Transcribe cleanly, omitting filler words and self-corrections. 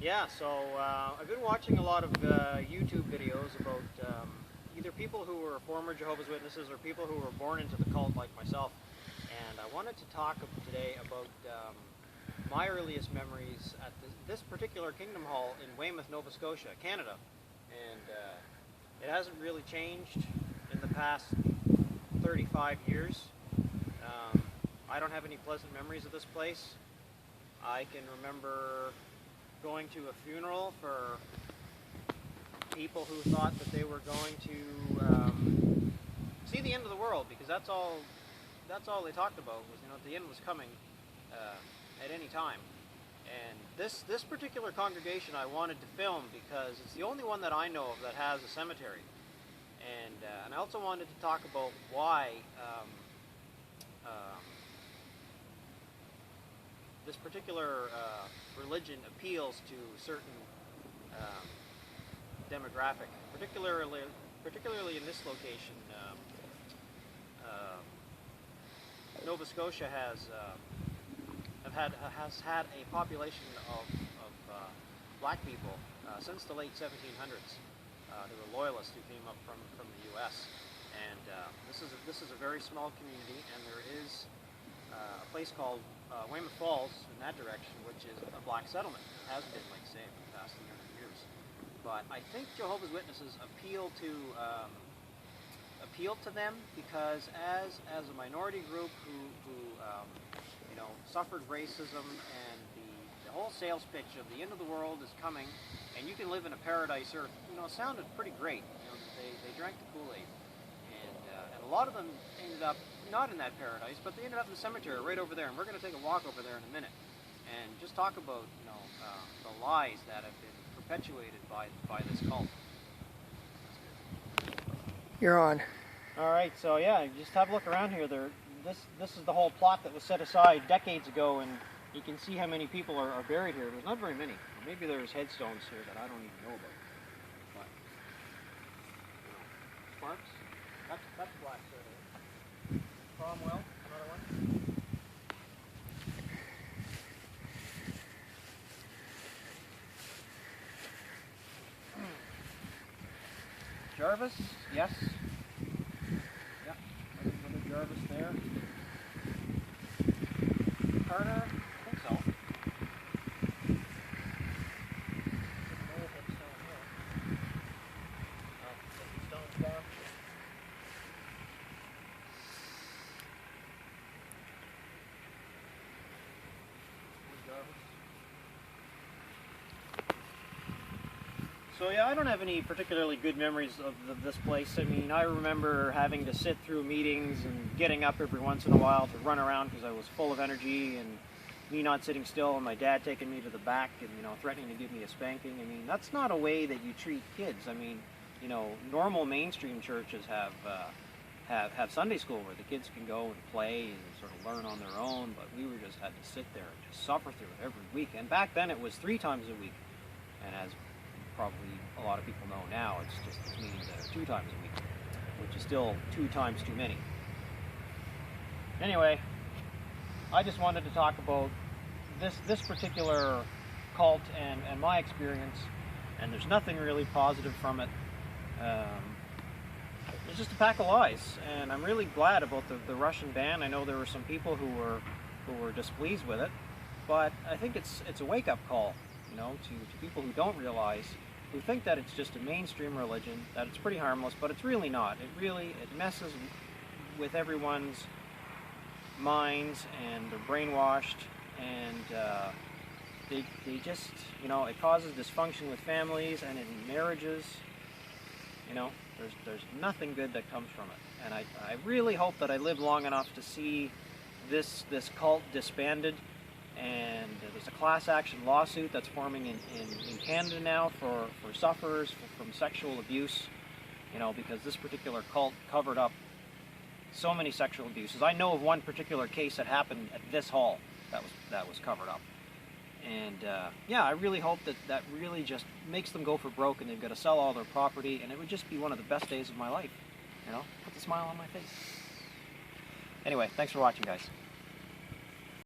Yeah, so I've been watching a lot of YouTube videos about either people who were former Jehovah's Witnesses or people who were born into the cult like myself. And I wanted to talk today about my earliest memories at this particular Kingdom Hall in Weymouth, Nova Scotia, Canada. And it hasn't really changed in the past 35 years. I don't have any pleasant memories of this place. I can remember going to a funeral for people who thought that they were going to see the end of the world, because that's all they talked about was, the end was coming at any time. And this particular congregation I wanted to film because it's the only one that I know of that has a cemetery. And I also wanted to talk about why this particular religion appeals to certain demographic, particularly in this location. Nova Scotia has had a population of black people since the late 1700s. They were loyalists who came up from the U.S. And this is a very small community, and there is a place called Weymouth Falls in that direction, which is a black settlement. It has been, like say, for the past 300 years. But I think Jehovah's Witnesses appeal to them because as a minority group who suffered racism, and the whole sales pitch of the end of the world is coming, and you can live in a paradise earth, sounded pretty great. They drank the Kool-Aid, and a lot of them ended up not in that paradise, but they ended up in the cemetery right over there, and we're going to take a walk over there in a minute and just talk about the lies that have been perpetuated by this cult. You're on. All right, so yeah, just have a look around here. This is the whole plot that was set aside decades ago, and you can see how many people are buried here. There's not very many. Maybe there's headstones here that I don't even know about. But Sparks, that's black there. Cromwell, another one. Jarvis, yes. Yep, another Jarvis there. Carter, I think so. No headstone here. Stone's gone. So yeah, I don't have any particularly good memories of this place. I mean, I remember having to sit through meetings and getting up every once in a while to run around because I was full of energy, and me not sitting still, and my dad taking me to the back and threatening to give me a spanking. I mean, that's not a way that you treat kids. I mean, normal mainstream churches have Sunday school where the kids can go and play and sort of learn on their own, but we were just had to sit there and just suffer through it every week. And back then it was 3 times a week, and as probably a lot of people know now, it's meetings that are 2 times a week, which is still 2 times too many. Anyway, I just wanted to talk about this particular cult and my experience, and there's nothing really positive from it. It's just a pack of lies, and I'm really glad about the Russian ban. I know there were some people who were displeased with it, but I think it's a wake-up call, to people who don't realize, who think that it's just a mainstream religion, that it's pretty harmless, but it's really not. It messes with everyone's minds, and they're brainwashed, and they just, it causes dysfunction with families and in marriages. There's nothing good that comes from it, and I really hope that I live long enough to see this cult disbanded. And there's a class action lawsuit that's forming in Canada now for sufferers from sexual abuse, because this particular cult covered up so many sexual abuses. I know of one particular case that happened at this hall that was covered up. And yeah, I really hope that really just makes them go for broke, and they've got to sell all their property, and it would just be one of the best days of my life. Put the smile on my face. Anyway, thanks for watching, guys.